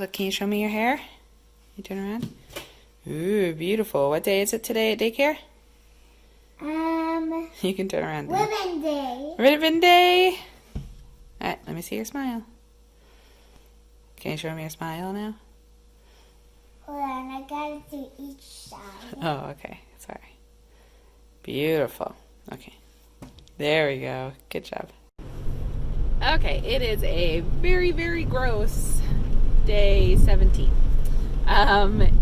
Look, can you show me your hair? You turn around. Ooh, beautiful. What day is it today at daycare? You can turn around now. Ribbon Day. Ribbon Day! Alright, let me see your smile. Can you show me your smile now? Hold on, I gotta do each side. Oh, okay. Sorry. Beautiful. Okay. There we go. Good job. Okay, it is a very, very gross day 17.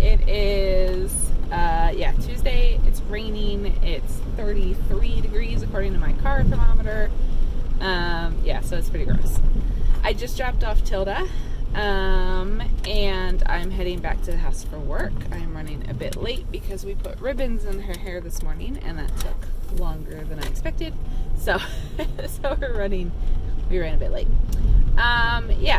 It is, Tuesday. It's raining. It's 33 degrees according to my car thermometer. So it's pretty gross. I just dropped off Tilda, and I'm heading back to the house for work. I'm running a bit late because we put ribbons in her hair this morning, and that took longer than I expected. So, we ran a bit late.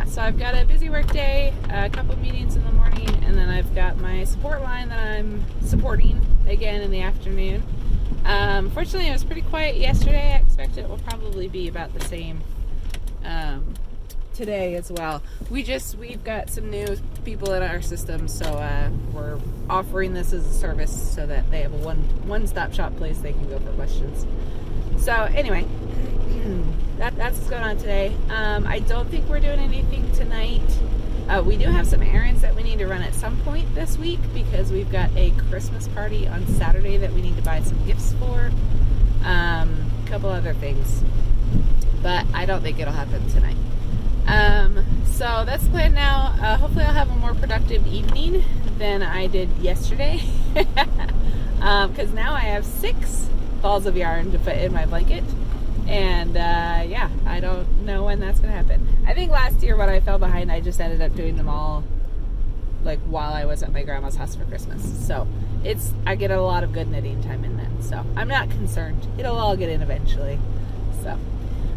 So I've got a busy work day, a couple meetings in the morning, and then I've got my support line that I'm supporting again in the afternoon. Fortunately, it was pretty quiet yesterday. I expect it will probably be about the same today as well. We've got some new people in our system, so we're offering this as a service so that they have a one-stop shop place they can go for questions. So anyway, that's what's going on today. I don't think we're doing anything tonight. We do have some errands that we need to run at some point this week because we've got a Christmas party on Saturday that we need to buy some gifts for. A couple other things, but I don't think it'll happen tonight. So that's the plan now. Hopefully I'll have a more productive evening than I did yesterday. Because now I have 6 balls of yarn to put in my blanket. And I don't know when that's going to happen. I think last year when I fell behind, I just ended up doing them all like while I was at my grandma's house for Christmas. So I get a lot of good knitting time in then. So I'm not concerned. It'll all get in eventually. So,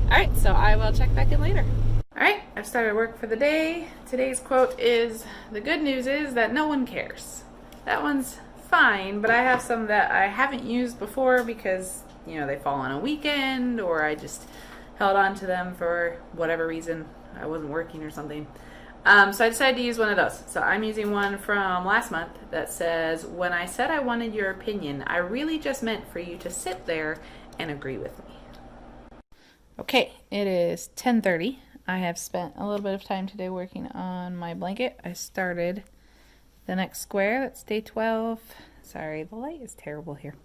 alright, so I will check back in later. Alright, I've started work for the day. Today's quote is, "The good news is that no one cares." That one's fine, but I have some that I haven't used before because, they fall on a weekend or I just held on to them for whatever reason. I wasn't working or something. So I decided to use one of those. So I'm using one from last month that says, "When I said I wanted your opinion, I really just meant for you to sit there and agree with me." Okay, it is 10:30. I have spent a little bit of time today working on my blanket. I started the next square. That's day 12. Sorry, the light is terrible here.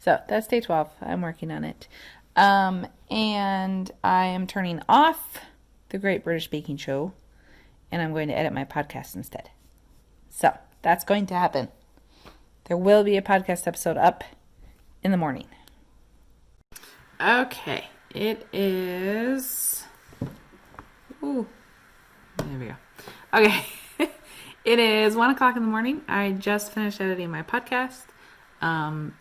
So that's day 12. I'm working on it. And I am turning off the Great British Baking Show, and I'm going to edit my podcast instead. So that's going to happen. There will be a podcast episode up in the morning. Okay, it is... Ooh, there we go. Okay, it is 1 o'clock in the morning. I just finished editing my podcast.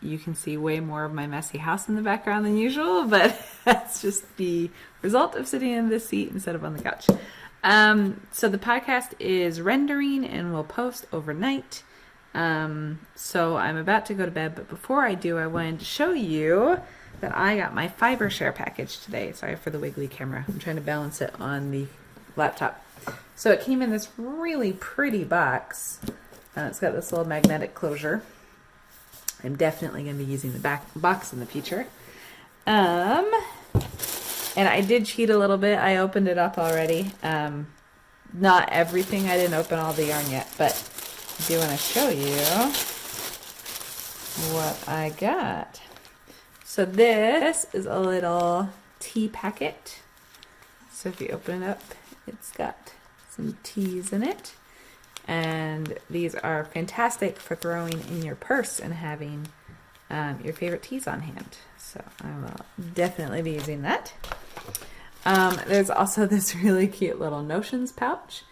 You can see way more of my messy house in the background than usual, but that's just the result of sitting in this seat instead of on the couch. So the podcast is rendering and will post overnight. So I'm about to go to bed, but before I do, I wanted to show you that I got my fiber share package today. Sorry for the wiggly camera. I'm trying to balance it on the laptop. So it came in this really pretty box. It's got this little magnetic closure. I'm definitely going to be using the back box in the future. And I did cheat a little bit. I opened it up already. Not everything. I didn't open all the yarn yet, but I do want to show you what I got. So this is a little tea packet. So if you open it up, it's got some teas in it. And these are fantastic for throwing in your purse and having your favorite teas on hand. So I will definitely be using that. There's also this really cute little Notions pouch.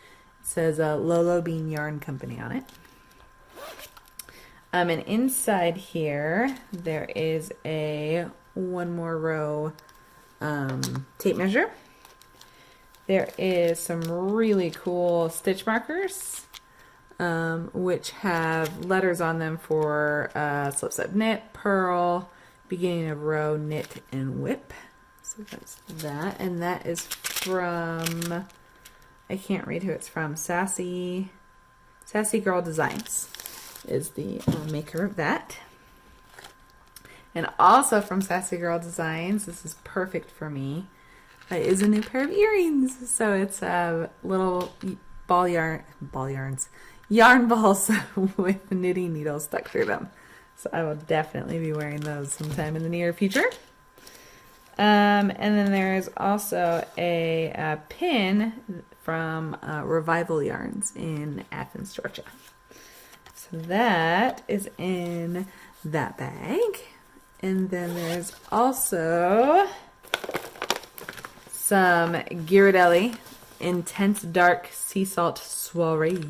It says Lolo Bean Yarn Company on it. And inside here, there is a 1 more row tape measure. There is some really cool stitch markers, which have letters on them for slip step knit, purl, beginning of row, knit, and whip. So that's that, and that is from I can't read who it's from. Sassy Girl Designs is the maker of that. And also from Sassy Girl Designs, this is perfect for me, is a new pair of earrings. So it's little yarn balls with knitting needles stuck through them. So I will definitely be wearing those sometime in the near future. And then there's also a pin from Revival Yarns in Athens, Georgia. So that is in that bag. And then there's also some Ghirardelli Intense Dark Sea Salt Soiree,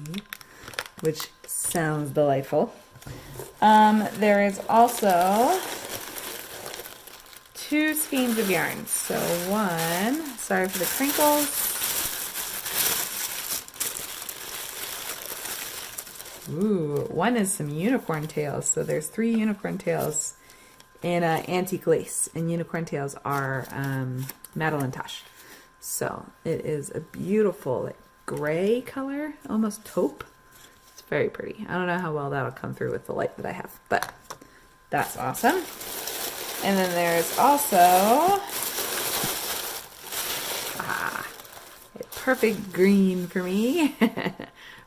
which sounds delightful. There is also 2 skeins of yarns. So one, sorry for the crinkles. Ooh, one is some unicorn tails. So there's 3 unicorn tails in antique lace, and unicorn tails are Madeline Tosh. So it is a beautiful like gray color, almost taupe. It's very pretty. I don't know how well that'll come through with the light that I have, but that's awesome. And then there's also a perfect green for me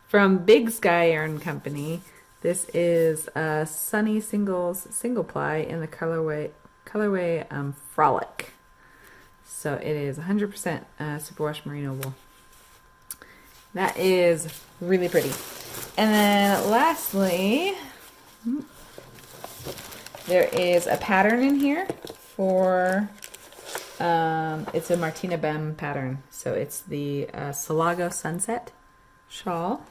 from Big Sky Yarn Company. This is a Sunny Singles single ply in the colorway Frolic. So it is 100% superwash merino wool. That is really pretty. And then lastly, there is a pattern in here for, it's a Martina Bem pattern. So it's the Salago Sunset shawl.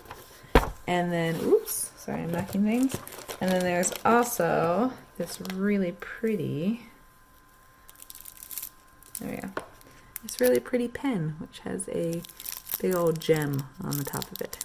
And then, oops, sorry, I'm knocking things. And then there's also this really pretty, there we go, this really pretty pen, which has a big old gem on the top of it.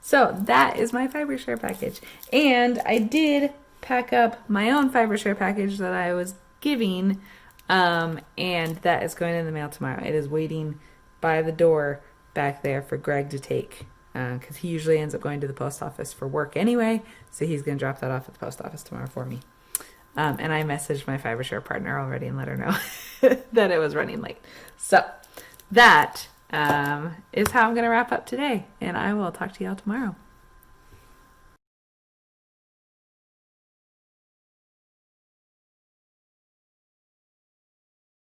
So that is my fiber share package. And I did pack up my own fiber share package that I was giving, and that is going in the mail tomorrow. It is waiting by the door back there for Greg to take, because he usually ends up going to the post office for work anyway, so he's going to drop that off at the post office tomorrow for me. And I messaged my fiber share partner already and let her know that it was running late. So that is how I'm going to wrap up today, and I will talk to y'all tomorrow.